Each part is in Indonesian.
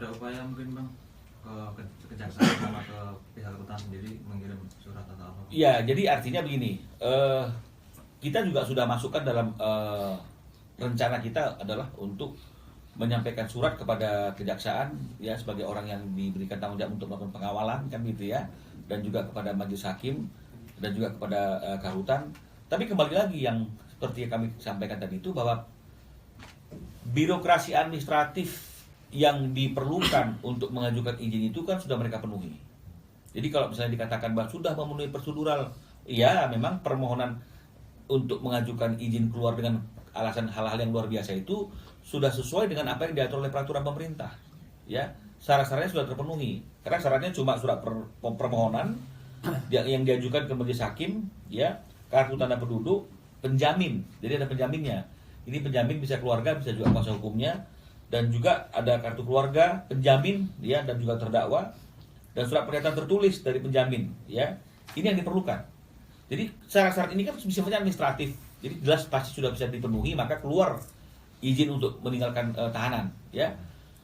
ada upaya mungkin Bang kejaksaan sama ke pihak rutan sendiri mengirim surat atau apa? Iya, jadi artinya begini, kita juga sudah masukkan dalam rencana kita adalah untuk menyampaikan surat kepada kejaksaan ya sebagai orang yang diberikan tanggung jawab untuk melakukan pengawalan kan gitu ya, dan juga kepada majelis hakim dan juga kepada Karutan. Tapi kembali lagi yang seperti yang kami sampaikan tadi itu bahwa birokrasi administratif yang diperlukan untuk mengajukan izin itu kan sudah mereka penuhi. Jadi kalau misalnya dikatakan bahwa sudah memenuhi prosedural, ya memang permohonan untuk mengajukan izin keluar dengan alasan hal-hal yang luar biasa itu sudah sesuai dengan apa yang diatur oleh peraturan pemerintah. Ya, syarat-syaratnya sudah terpenuhi. Karena syaratnya cuma surat permohonan yang diajukan ke majelis hakim, ya, kartu tanda penduduk, penjamin. Jadi ada penjaminnya. Ini penjamin bisa keluarga, bisa juga kuasa hukumnya, dan juga ada kartu keluarga, penjamin, ya, dan juga terdakwa, dan surat pernyataan tertulis dari penjamin, ya. Ini yang diperlukan. Jadi syarat-syarat ini kan sifatnya administratif. Jadi jelas pasti sudah bisa dipenuhi, maka keluar izin untuk meninggalkan tahanan, ya.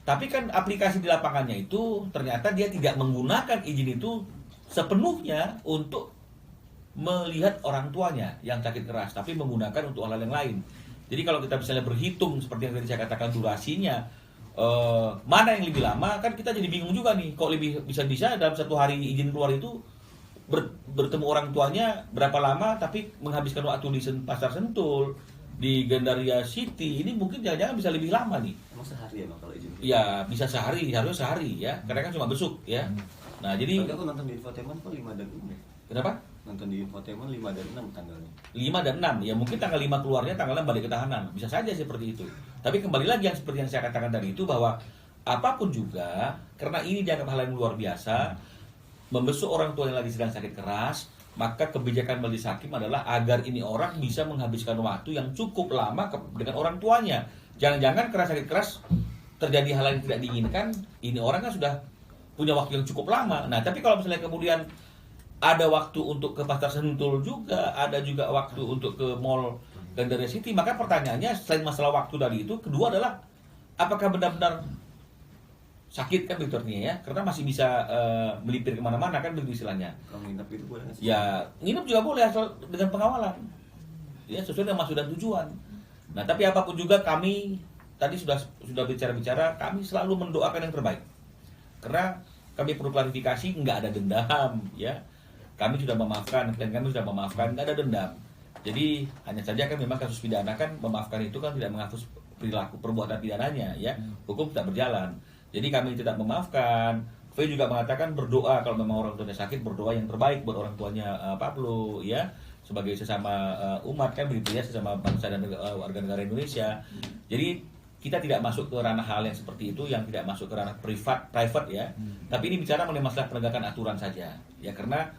Tapi kan aplikasi di lapangannya itu ternyata dia tidak menggunakan izin itu sepenuhnya untuk melihat orang tuanya yang sakit keras, tapi menggunakan untuk hal-hal yang lain. Jadi kalau kita misalnya berhitung seperti yang tadi saya katakan durasinya, mana yang lebih lama, kan kita jadi bingung juga nih. Kok lebih bisa dalam satu hari izin keluar itu bertemu orang tuanya berapa lama, tapi menghabiskan waktu di Pasar Sentul, di Gandaria City, ini mungkin jangan-jangan bisa lebih lama nih. Emang sehari ya Bang kalau izin? Ya bisa sehari, harusnya sehari ya, karena kan cuma besuk ya. Nah jadi aku nonton di infotainment kok 5 dan 6 ya? Kenapa? Nonton di infotainment 5 dan 6 tanggalnya. 5 dan 6, ya mungkin tanggal 5 keluarnya, tanggal 6 balik ke tahanan. Bisa saja seperti itu. Tapi kembali lagi yang seperti yang saya katakan tadi itu, bahwa apapun juga, karena ini dianggap hal yang luar biasa, membesuk orang tua yang lagi sedang sakit keras, maka kebijakan majelis hakim adalah agar ini orang bisa menghabiskan waktu yang cukup lama dengan orang tuanya. Jangan-jangan karena sakit keras terjadi hal yang tidak diinginkan, ini orang kan sudah punya waktu yang cukup lama. Nah, tapi kalau misalnya kemudian ada waktu untuk ke Pasar Sentul juga, ada juga waktu untuk ke Mall Gandaria City, maka pertanyaannya selain masalah waktu dari itu, kedua adalah apakah benar-benar sakit kan begitu artinya ya, karena masih bisa melipir kemana-mana kan begitu istilahnya. Kalau nginep itu boleh nggak sih? Ya nginep juga boleh asal dengan pengawalan, ya sesuai dengan maksud dan tujuan. Nah tapi apapun juga kami tadi sudah bicara-bicara, kami selalu mendoakan yang terbaik, karena kami perlu klarifikasi, nggak ada dendam ya. Kami sudah memaafkan, dan kami sudah memaafkan, nggak ada dendam. Jadi hanya saja kan memang kasus pidana kan, memaafkan itu kan tidak menghapus perilaku perbuatan pidananya ya, hukum tidak berjalan. Jadi kami tidak memaafkan. V juga mengatakan berdoa kalau memang orang tuanya sakit, berdoa yang terbaik buat orang tuanya Pablo ya, sebagai sesama umat kan begitu ya, sesama bangsa dan warga negara Indonesia. Jadi kita tidak masuk ke ranah hal yang seperti itu, yang tidak masuk ke ranah private ya. Tapi ini bicara mengenai masalah penegakan aturan saja. Ya karena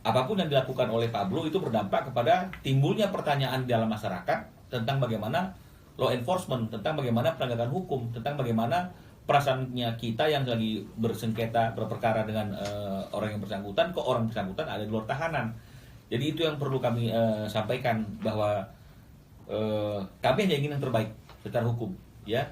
apapun yang dilakukan oleh Pablo itu berdampak kepada timbulnya pertanyaan di dalam masyarakat tentang bagaimana law enforcement, tentang bagaimana penegakan hukum, tentang bagaimana perasaannya kita yang lagi bersengketa, berperkara dengan orang yang bersangkutan, kok orang bersangkutan ada di luar tahanan. Jadi itu yang perlu kami sampaikan, bahwa kami hanya ingin yang terbaik secara hukum, ya.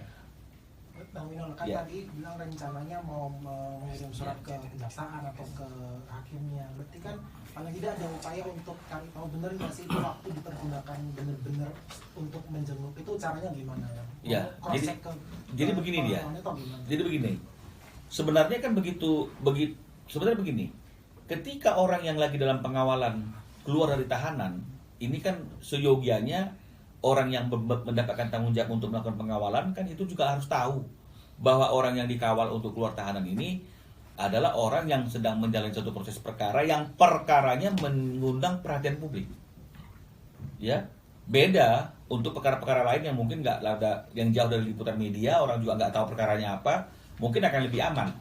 Bang Winol kan tadi bilang rencananya mau mengirim surat ke kejaksaan atau ke hakimnya, berarti kan paling tidak ada upaya untuk cari tahu benar nggak sih itu waktu dipergunakan benar-benar untuk menjenguk, itu caranya gimana ya? Jadi begini dia. Jadi begini. Sebenarnya kan sebenarnya begini. Ketika orang yang lagi dalam pengawalan keluar dari tahanan, ini kan seyogianya orang yang mendapatkan tanggung jawab untuk melakukan pengawalan kan itu juga harus tahu bahwa orang yang dikawal untuk keluar tahanan ini adalah orang yang sedang menjalani suatu proses perkara yang perkaranya mengundang perhatian publik. Ya, beda untuk perkara-perkara lain yang mungkin nggak ada, yang jauh dari liputan media, orang juga nggak tahu perkaranya apa, mungkin akan lebih aman.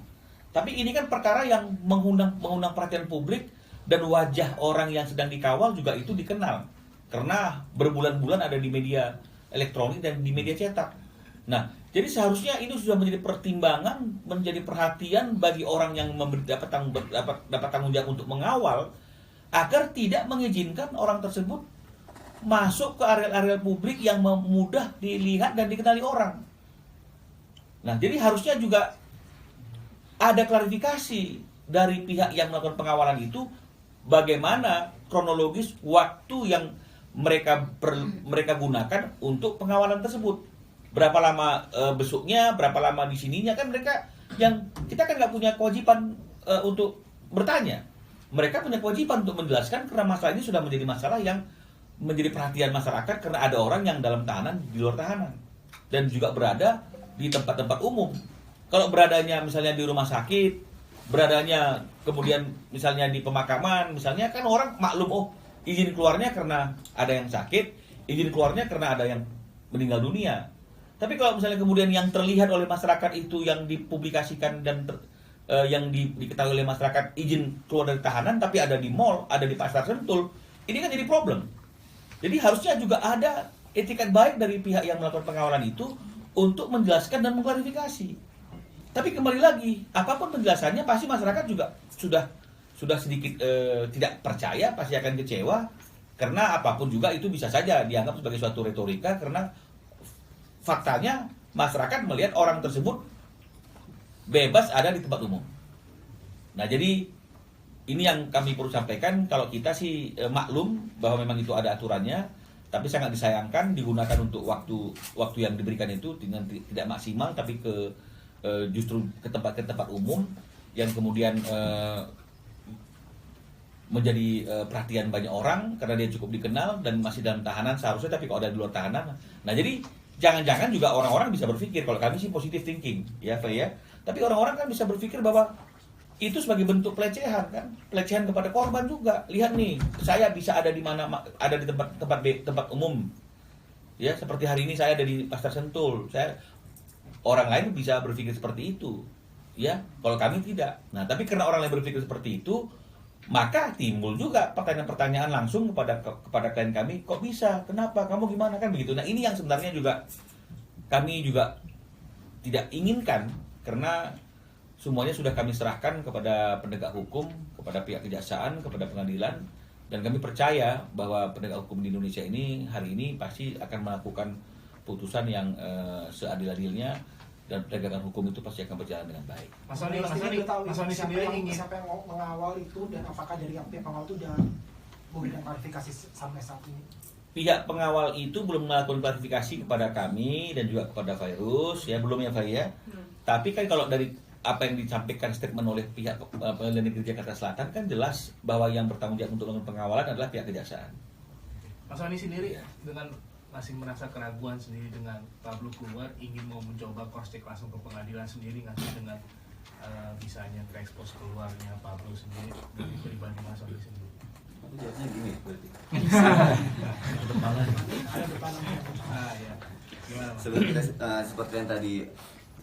Tapi ini kan perkara yang mengundang perhatian publik, dan wajah orang yang sedang dikawal juga itu dikenal karena berbulan-bulan ada di media elektronik dan di media cetak. Nah, jadi seharusnya ini sudah menjadi pertimbangan, menjadi perhatian bagi orang yang dapat tanggung jawab untuk mengawal, agar tidak mengizinkan orang tersebut masuk ke area-area publik yang mudah dilihat dan dikenali orang. Nah, jadi harusnya juga ada klarifikasi dari pihak yang melakukan pengawalan itu, bagaimana kronologis waktu yang mereka gunakan untuk pengawalan tersebut. Berapa lama besuknya, berapa lama di sininya, kan mereka yang kita kan nggak punya kewajiban untuk bertanya. Mereka punya kewajiban untuk menjelaskan karena masalah ini sudah menjadi masalah yang menjadi perhatian masyarakat karena ada orang yang dalam tahanan di luar tahanan dan juga berada di tempat-tempat umum. Kalau beradanya misalnya di rumah sakit, beradanya kemudian misalnya di pemakaman, misalnya kan orang maklum, oh izin keluarnya karena ada yang sakit, izin keluarnya karena ada yang meninggal dunia. Tapi kalau misalnya kemudian yang terlihat oleh masyarakat itu yang dipublikasikan dan yang diketahui oleh masyarakat izin keluar dari tahanan tapi ada di mall, ada di pasar Sentul, ini kan jadi problem. Jadi harusnya juga ada etikat baik dari pihak yang melakukan pengawalan itu untuk menjelaskan dan mengklarifikasi. Tapi kembali lagi, apapun penjelasannya pasti masyarakat juga sudah sedikit tidak percaya, pasti akan kecewa karena apapun juga itu bisa saja dianggap sebagai suatu retorika karena faktanya masyarakat melihat orang tersebut bebas ada di tempat umum. Nah, jadi ini yang kami perlu sampaikan, kalau kita sih maklum bahwa memang itu ada aturannya, tapi sangat disayangkan digunakan untuk waktu yang diberikan itu dengan tidak maksimal, tapi justru ke tempat umum yang kemudian menjadi perhatian banyak orang karena dia cukup dikenal dan masih dalam tahanan seharusnya, tapi kalau ada di luar tahanan. Nah, jadi jangan-jangan juga orang-orang bisa berpikir, kalau kami sih positive thinking, ya Pak ya. Tapi orang-orang kan bisa berpikir bahwa itu sebagai bentuk pelecehan kan, pelecehan kepada korban juga. Lihat nih, saya bisa ada di mana, ada di tempat umum, ya seperti hari ini saya ada di Pasar Sentul. Orang lain bisa berpikir seperti itu, ya. Kalau kami tidak. Nah, tapi karena orang lain berpikir seperti itu, maka timbul juga pertanyaan-pertanyaan langsung kepada klien kami, kok bisa, kenapa, kamu gimana, kan begitu. Nah, ini yang sebenarnya juga kami juga tidak inginkan karena semuanya sudah kami serahkan kepada penegak hukum, kepada pihak kejaksaan, kepada pengadilan, dan kami percaya bahwa penegak hukum di Indonesia ini hari ini pasti akan melakukan putusan yang seadil-adilnya, dan penegakan hukum itu pasti akan berjalan dengan baik. Mas Soni sendiri ingin siapa yang mengawal itu dan apakah dari pihak pengawal itu sudah memberikan klarifikasi sampai saat ini? Pihak pengawal itu belum melakukan klarifikasi kepada kami dan juga kepada Virus, ya belum ya Pak ya. Tapi kan kalau dari apa yang disampaikan statement oleh pihak Pengadilan Negeri Jakarta Selatan kan jelas bahwa yang bertanggung jawab untuk melakukan pengawalan adalah pihak kejaksaan. Mas Soni sendiri dengan masih merasa keraguan sendiri dengan Pablo keluar, ingin mau mencoba cross check langsung ke pengadilan sendiri nggak sih dengan bisanya terekspos keluarnya Pablo sendiri dari pribadi Mas Soni sendiri? Aku jawabnya gini berarti. Ya. Gimana Mas? Sebenarnya seperti yang tadi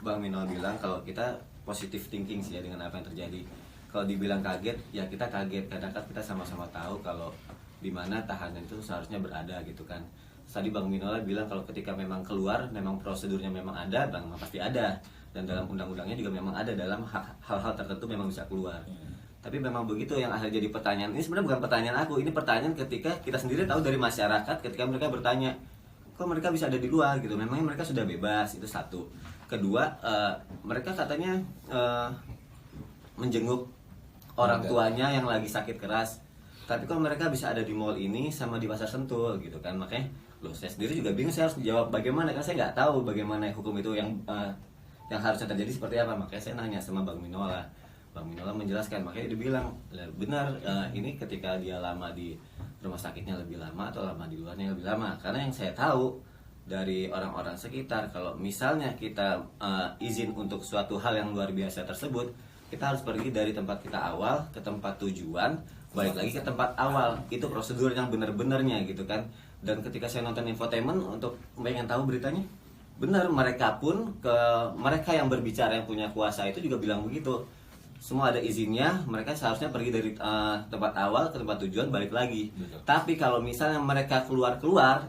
Bang Minol bilang, kalau kita positive thinking sih ya dengan apa yang terjadi. Kalau dibilang kaget, ya kita kaget karena kan kita sama-sama tahu kalau di mana tahanan itu seharusnya berada gitu kan. Tadi Bang Minola bilang kalau ketika memang keluar, memang prosedurnya memang ada, memang pasti ada, dan dalam undang-undangnya juga memang ada, dalam hal-hal tertentu memang bisa keluar. Tapi memang begitu yang akhirnya jadi pertanyaan. Ini sebenarnya bukan pertanyaan aku, ini pertanyaan ketika kita sendiri tahu dari masyarakat ketika mereka bertanya, kok mereka bisa ada di luar gitu, memangnya mereka sudah bebas, itu satu. Kedua, mereka katanya menjenguk orang tuanya yang lagi sakit keras. Tapi kok mereka bisa ada di mall ini sama di Pasar Sentul gitu kan. Makanya loh, saya sendiri juga bingung, saya harus jawab bagaimana, kan saya nggak tahu bagaimana hukum itu yang harusnya terjadi seperti apa. Makanya saya nanya sama Bang Minola. Bang Minola menjelaskan, makanya dia bilang benar, ini ketika dia lama di rumah sakitnya lebih lama atau lama di luarnya lebih lama. Karena yang saya tahu dari orang-orang sekitar, kalau misalnya kita izin untuk suatu hal yang luar biasa tersebut, kita harus pergi dari tempat kita awal ke tempat tujuan, balik lagi ke tempat awal. Itu prosedur yang benar-benarnya gitu kan. Dan ketika saya nonton infotainment untuk pengen tahu beritanya, benar, mereka yang berbicara, yang punya kuasa itu juga bilang begitu. Semua ada izinnya, mereka seharusnya pergi dari tempat awal ke tempat tujuan, balik lagi. Betul. Tapi kalau misalnya mereka keluar,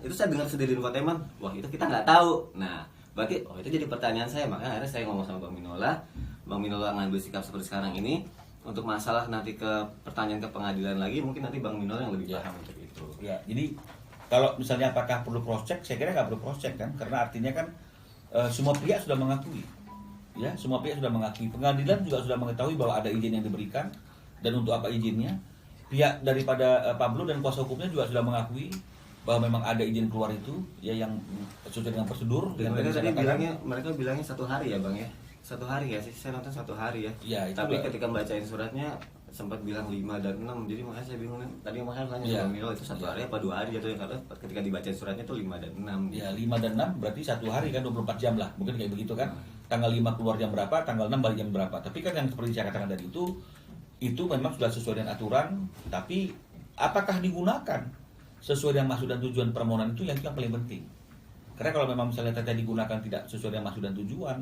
itu saya dengar sendiri di infotainment, wah itu kita nggak tahu. Nah, berarti itu jadi pertanyaan saya. Makanya akhirnya saya ngomong sama Bang Minola. Bang Minola ngambil sikap seperti sekarang ini. Untuk masalah nanti ke pertanyaan ke pengadilan lagi, mungkin nanti Bang Minola yang lebih paham untuk itu. Ya, jadi kalau misalnya apakah perlu cross check, saya kira nggak perlu cross check kan, karena artinya kan semua pihak sudah mengakui Ya, semua pihak sudah mengakui. Pengadilan juga sudah mengetahui bahwa ada izin yang diberikan dan untuk apa izinnya. Pihak daripada Pablo dan kuasa hukumnya juga sudah mengakui bahwa memang ada izin keluar itu ya yang sesuai dengan prosedur. Dan yang mereka saya tadi katakan. mereka bilangnya 1 hari ya bang ya, 1 hari ya sih, saya nonton 1 hari ya. Ya, itu Tapi juga. ketika bacain suratnya sempat bilang 5 dan 6, jadi makanya saya bingung tadi makanya tanya Ya. sama Milo itu 1 hari apa 2 hari jatuhnya, karena ketika dibacain suratnya tuh 5 dan 6 gitu. Ya 5 dan 6 berarti 1 hari kan 24 jam lah. Mungkin kayak begitu kan. Tanggal 5 keluar jam berapa, tanggal 6 balik jam berapa. Tapi kan yang seperti saya katakan tadi itu memang sudah sesuai dengan aturan, tapi apakah digunakan sesuai dengan maksud dan tujuan permohonan itu yang paling penting. Karena kalau memang misalnya tadi digunakan tidak sesuai dengan maksud dan tujuan,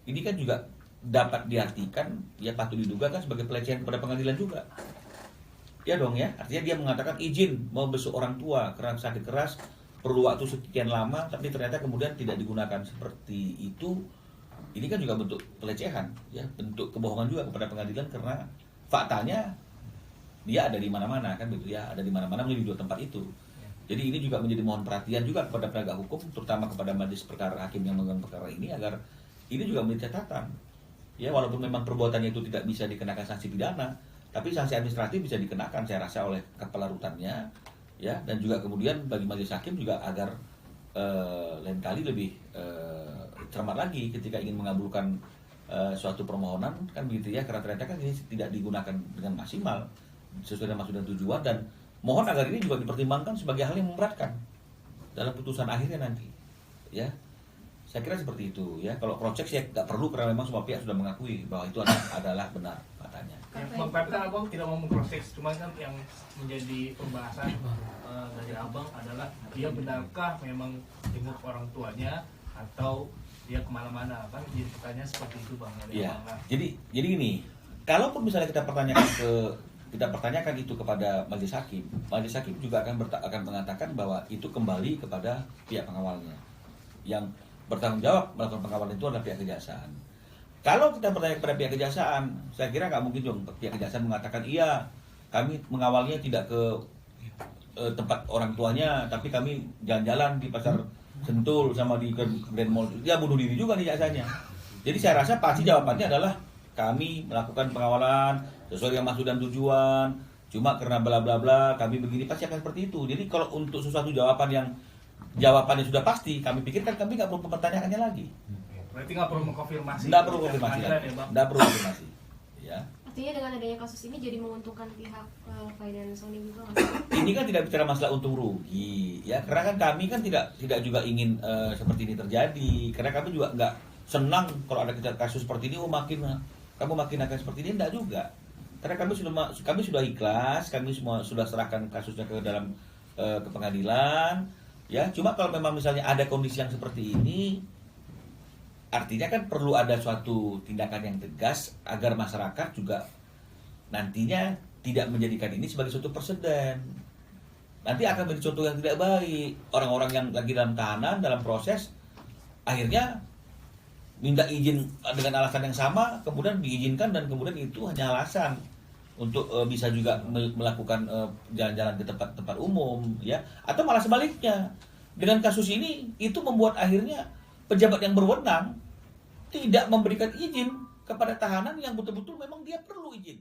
ini kan juga dapat diartikan ya patut diduga kan sebagai pelecehan kepada pengadilan juga. Ya dong ya, artinya dia mengatakan izin mau besuk orang tua karena sakit keras perlu waktu sekian lama, tapi ternyata kemudian tidak digunakan seperti itu. Ini kan juga bentuk pelecehan, ya bentuk kebohongan juga kepada pengadilan karena faktanya dia ada di mana-mana kan begitu ya, ada di mana-mana di 2 tempat itu. Jadi ini juga menjadi mohon perhatian juga kepada penegak hukum, terutama kepada majelis perkara hakim yang memegang perkara ini agar ini juga menjadi catatan. Ya walaupun memang perbuatannya itu tidak bisa dikenakan sanksi pidana, tapi sanksi administratif bisa dikenakan saya rasa oleh kepala rutannya, ya dan juga kemudian bagi majelis hakim juga agar lain kali lebih cermat lagi ketika ingin mengabulkan suatu permohonan kan begitu ya, karena ternyata kan ini tidak digunakan dengan maksimal sesuai dengan maksud dan tujuan, dan mohon agar ini juga dipertimbangkan sebagai hal yang memberatkan dalam putusan akhirnya nanti ya. Saya kira seperti itu ya. Kalau cross check ya nggak perlu karena memang semua pihak sudah mengakui bahwa itu adalah benar katanya. Bang Pepe kan abang tidak mau mengcross-check, cuma kan yang menjadi pembahasan dari abang adalah dia benarkah memang jenguk orang tuanya atau dia kemana-mana kan, jadi pertanyaan seperti itu bang. Iya. Jadi gini, kalaupun misalnya kita pertanyakan itu kepada majelis hakim juga akan mengatakan bahwa itu kembali kepada pihak pengawalnya. Yang bertanggung jawab melakukan pengawalan itu adalah pihak kejaksaan. Kalau kita bertanya kepada pihak kejaksaan, saya kira nggak mungkin dong pihak kejaksaan mengatakan iya, kami mengawalnya tidak ke tempat orang tuanya, tapi kami jalan-jalan di pasar Sentul sama di Grand Mall. Dia bunuh diri juga nih jaksanya. Jadi saya rasa pasti jawabannya adalah kami melakukan pengawalan sesuai dengan maksud dan tujuan, cuma karena bla bla bla kami begini, pasti akan seperti itu. Jadi kalau untuk sesuatu jawabannya sudah pasti, kami pikirkan kami nggak perlu mempertanyakannya lagi. Berarti nggak perlu mengkonfirmasi. Nggak perlu konfirmasi. Ya, bang? Nggak perlu konfirmasi. Ya. Artinya dengan adanya kasus ini jadi menguntungkan pihak finance Sony juga nggak sih? Ini kan tidak bicara masalah untung rugi, ya. Karena kan kami kan tidak juga ingin seperti ini terjadi. Karena kami juga nggak senang kalau ada kasus seperti ini. Kamu makin akan seperti ini, enggak juga. Karena kami sudah ikhlas, kami semua sudah serahkan kasusnya ke dalam ke pengadilan, ya. Cuma kalau memang misalnya ada kondisi yang seperti ini, artinya kan perlu ada suatu tindakan yang tegas agar masyarakat juga nantinya tidak menjadikan ini sebagai suatu presiden. Nanti akan menjadi contoh yang tidak baik. Orang-orang yang lagi dalam tahanan, dalam proses, akhirnya minta izin dengan alasan yang sama, kemudian diizinkan dan kemudian itu hanya alasan untuk bisa juga melakukan jalan-jalan ke tempat-tempat umum, ya. Atau malah sebaliknya. Dengan kasus ini itu membuat akhirnya pejabat yang berwenang tidak memberikan izin kepada tahanan yang betul-betul memang dia perlu izin.